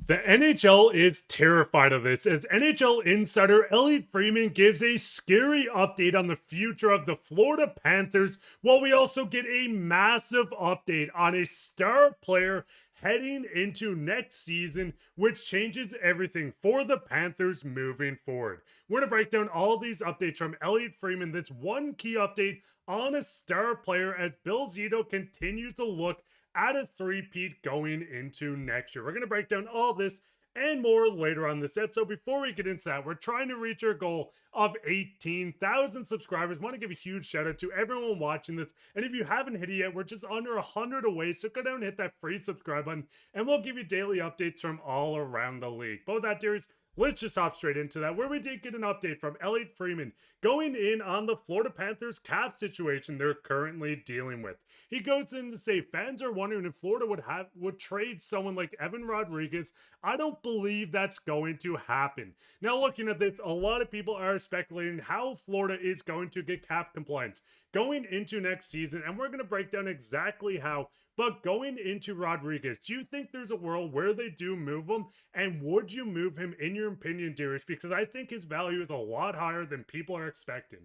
The NHL is terrified of this as NHL insider Elliot Freeman gives a scary update on the future of the Florida Panthers, while we also get a massive update on a star player heading into next season, which changes everything for the Panthers moving forward. We're going to break down all these updates from Elliot Freeman. This one key update on a star player as Bill Zito continues to look at a three-peat going into next year. We're going to break down all this and more later on this episode. Before we get into that, we're trying to reach our goal of 18,000 subscribers. Want to give a huge shout out to everyone watching this. And if you haven't hit it yet, we're just under 100 away. So go down and hit that free subscribe button, and we'll give you daily updates from all around the league. But with that, Darius, let's just hop straight into that, where we did get an update from Elliot Freeman going in on the Florida Panthers cap situation they're currently dealing with. He goes in to say fans are wondering if Florida would trade someone like Evan Rodrigues. I don't believe that's going to happen. Now, looking at this, a lot of people are speculating how Florida is going to get cap compliance going into next season, and we're going to break down exactly how. But going into Rodrigues, do you think there's a world where they do move him? And would you move him, in your opinion, Darius? Because I think his value is a lot higher than people are expecting.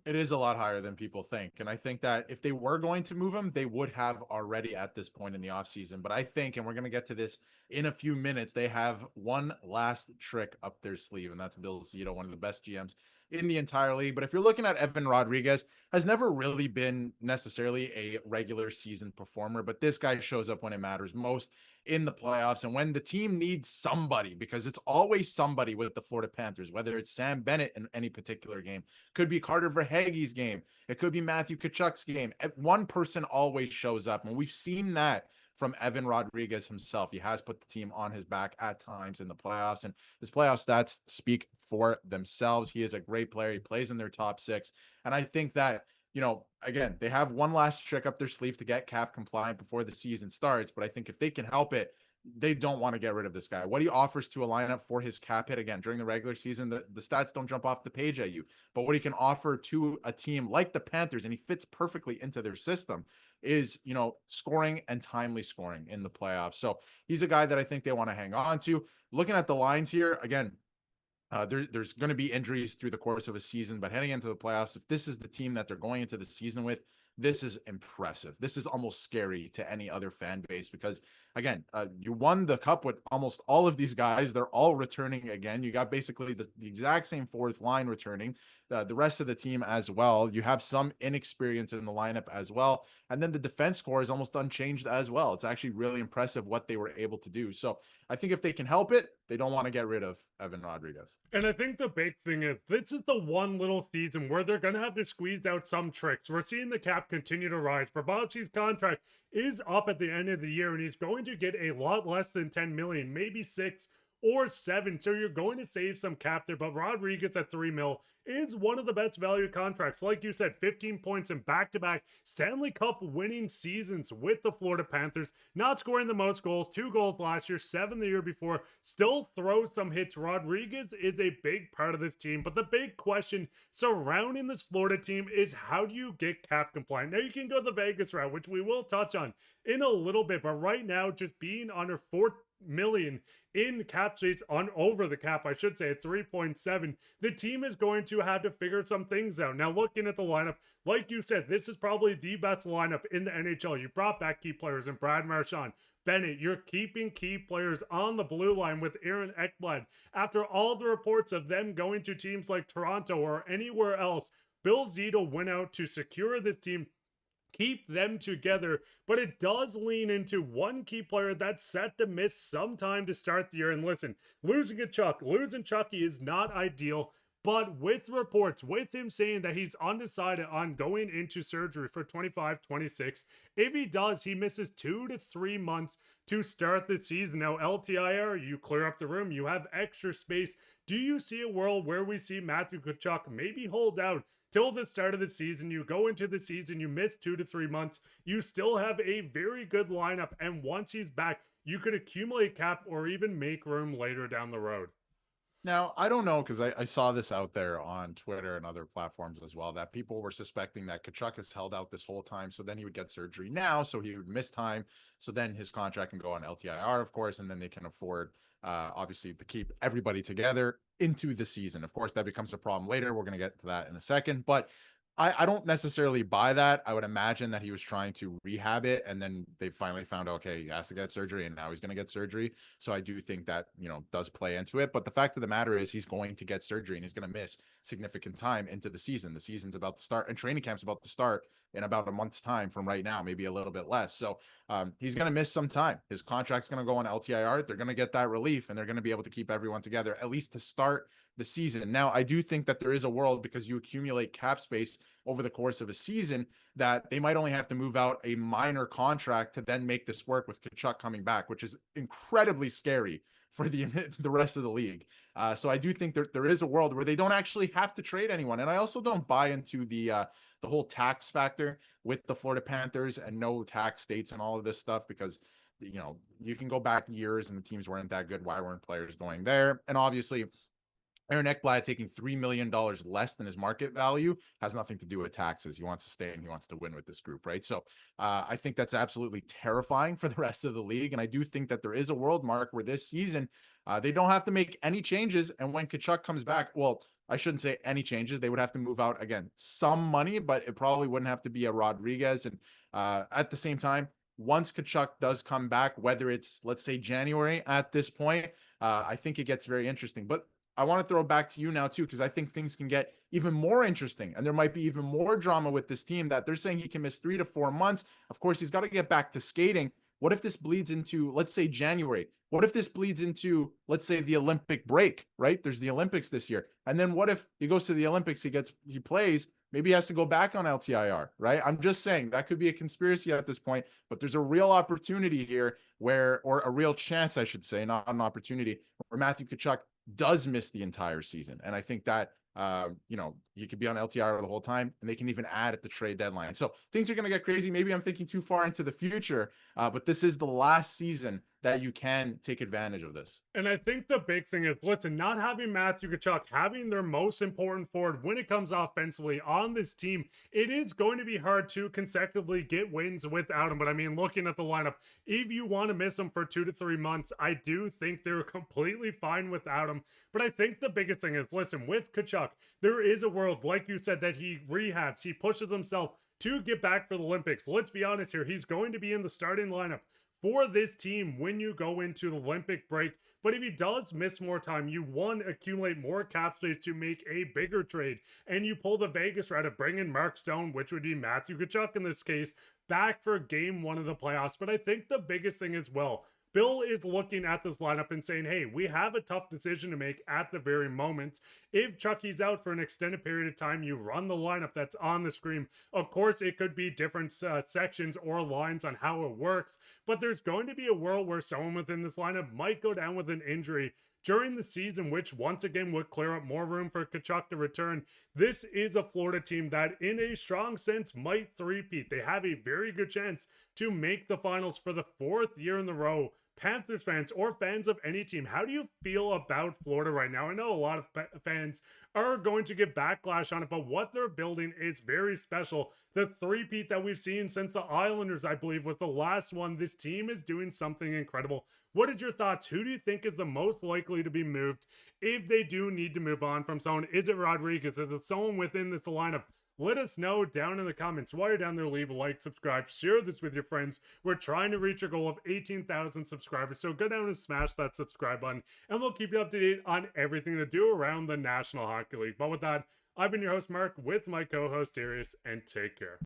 It is a lot higher than people think. And I think that if they were going to move him, they would have already at this point in the offseason. But I think, and we're going to get to this in a few minutes, they have one last trick up their sleeve, and that's Bill Zito, one of the best GMs in the entire league. But if you're looking at Evan Rodrigues, has never really been necessarily a regular season performer, but this guy shows up when it matters most in the playoffs and when the team needs somebody, because it's always somebody with the Florida Panthers, whether it's Sam Bennett in any particular game, could be Carter Verhaeghe's game, it could be Matthew Tkachuk's game. One person always shows up, and we've seen that from Evan Rodrigues himself. He has put the team on his back at times in the playoffs, and his playoff stats speak for themselves. He is a great player. He plays in their top six, and I think that, again, they have one last trick up their sleeve to get cap compliant before the season starts. But I think if they can help it, they don't want to get rid of this guy. What he offers to a lineup for his cap hit, again, during the regular season, the stats don't jump off the page at you. But what he can offer to a team like the Panthers, and he fits perfectly into their system, is, scoring and timely scoring in the playoffs. So he's a guy that I think they want to hang on to. Looking at the lines here, again, there's going to be injuries through the course of a season, but heading into the playoffs, if this is the team that they're going into the season with, this is impressive. This is almost scary to any other fan base because, again, you won the cup with almost all of these guys. They're all returning again. You got basically the exact same fourth line returning, the rest of the team as well. You have some inexperience in the lineup as well. And then the defense core is almost unchanged as well. It's actually really impressive what they were able to do. So I think if they can help it, they don't want to get rid of Evan Rodrigues. And I think the big thing is this is the one little season where they're going to have to squeeze out some tricks. We're seeing the cap continue to rise. Bobrovsky's contract is up at the end of the year, and he's going to get a lot less than 10 million, maybe 6 or 7. So you're going to save some cap there. But Rodrigues at 3 mil is one of the best value contracts. Like you said, 15 points in back-to-back Stanley Cup winning seasons with the Florida Panthers. Not scoring the most goals, 2 goals last year, 7 the year before. Still throws some hits. Rodrigues is a big part of this team. But the big question surrounding this Florida team is, how do you get cap compliant? Now you can go the Vegas route, which we will touch on in a little bit. But right now, just being under 4 million in cap space, on over the cap, I should say, at 3.7, the team is going to have to figure some things out. Now, looking at the lineup, like you said, this is probably the best lineup in the NHL. You brought back key players in Brad Marchand, Bennett. You're keeping key players on the blue line with Aaron Ekblad. After all the reports of them going to teams like Toronto or anywhere else, Bill Zito went out to secure this team, keep them together, but it does lean into one key player that's set to miss some time to start the year. And listen, losing Chucky is not ideal, but with reports, with him saying that he's undecided on going into surgery for 25-26, if he does, he misses 2 to 3 months to start the season. Now, LTIR, you clear up the room, you have extra space. Do you see a world where we see Matthew Tkachuk maybe hold out till the start of the season? You go into the season, you miss 2 to 3 months, you still have a very good lineup, and once he's back, you could accumulate cap or even make room later down the road. Now, I don't know because I saw this out there on Twitter and other platforms as well that people were suspecting that Tkachuk has held out this whole time. So then he would get surgery now. So he would miss time. So then his contract can go on LTIR, of course, and then they can afford, obviously, to keep everybody together into the season. Of course, that becomes a problem later. We're going to get to that in a second. But I don't necessarily buy that. I would imagine that he was trying to rehab it, and then they finally found, okay, he has to get surgery, and now he's going to get surgery. So I do think that, does play into it. But the fact of the matter is he's going to get surgery, and he's going to miss significant time into the season. The season's about to start, and training camp's about to start in about a month's time from right now, maybe a little bit less. So he's going to miss some time. His contract's going to go on LTIR. They're going to get that relief, and they're going to be able to keep everyone together, at least to start the season. Now, I do think that there is a world, because you accumulate cap space over the course of a season, that they might only have to move out a minor contract to then make this work with Tkachuk coming back, which is incredibly scary for the rest of the league. So I do think there is a world where they don't actually have to trade anyone. And I also don't buy into the whole tax factor with the Florida Panthers and no tax states and all of this stuff, because you can go back years and the teams weren't that good. Why weren't players going there? And obviously Aaron Ekblad taking $3 million less than his market value has nothing to do with taxes. He wants to stay and he wants to win with this group, right? So I think that's absolutely terrifying for the rest of the league. And I do think that there is a world, Mark, where this season they don't have to make any changes. And when Tkachuk comes back, well, I shouldn't say any changes. They would have to move out, again, some money, but it probably wouldn't have to be a Rodrigues. And at the same time, once Tkachuk does come back, whether it's, let's say, January at this point, I think it gets very interesting. But I want to throw it back to you now, too, because I think things can get even more interesting. And there might be even more drama with this team, that they're saying he can miss 3 to 4 months. Of course, he's got to get back to skating. What if this bleeds into, let's say, January? What if this bleeds into, let's say, the Olympic break, right? There's the Olympics this year. And then what if he goes to the Olympics, he plays, maybe he has to go back on LTIR, right? I'm just saying that could be a conspiracy at this point, but there's a real opportunity here or a real chance, I should say, not an opportunity, where Matthew Tkachuk does miss the entire season. And I think that, you could be on LTIR the whole time, and they can even add at the trade deadline. So things are going to get crazy. Maybe I'm thinking too far into the future, but this is the last season that you can take advantage of this. And I think the big thing is, listen, not having Matthew Tkachuk, having their most important forward when it comes offensively on this team, it is going to be hard to consecutively get wins without him. But I mean, looking at the lineup, if you want to miss him for 2 to 3 months, I do think they're completely fine without him. But I think the biggest thing is, listen, with Tkachuk, there is a world, like you said, that he rehabs, he pushes himself to get back for the Olympics. Let's be honest here, he's going to be in the starting lineup for this team when you go into the Olympic break. But if he does miss more time, you accumulate more cap space to make a bigger trade. And you pull the Vegas route of bringing Mark Stone, which would be Matthew Tkachuk in this case, back for game 1 of the playoffs. But I think the biggest thing as well, Bill is looking at this lineup and saying, hey, we have a tough decision to make at the very moment. If Chucky's out for an extended period of time, you run the lineup that's on the screen. Of course, it could be different sections or lines on how it works, but there's going to be a world where someone within this lineup might go down with an injury during the season, which once again would clear up more room for Tkachuk to return. This is a Florida team that, in a strong sense, might three-peat. They have a very good chance to make the finals for the 4th year in a row. Panthers fans or fans of any team, how do you feel about Florida right now? I know a lot of fans are going to give backlash on it, but what they're building is very special. The three-peat that we've seen since the Islanders, I believe, was the last one. This team is doing something incredible. What is your thoughts? Who do you think is the most likely to be moved if they do need to move on from someone? Is it Rodrigues? Is it someone within this lineup? Let us know down in the comments. While you're down there, leave a like, subscribe, share this with your friends. We're trying to reach a goal of 18,000 subscribers, so go down and smash that subscribe button, and we'll keep you up to date on everything to do around the National Hockey League. But with that, I've been your host, Mark, with my co-host, Darius, and take care.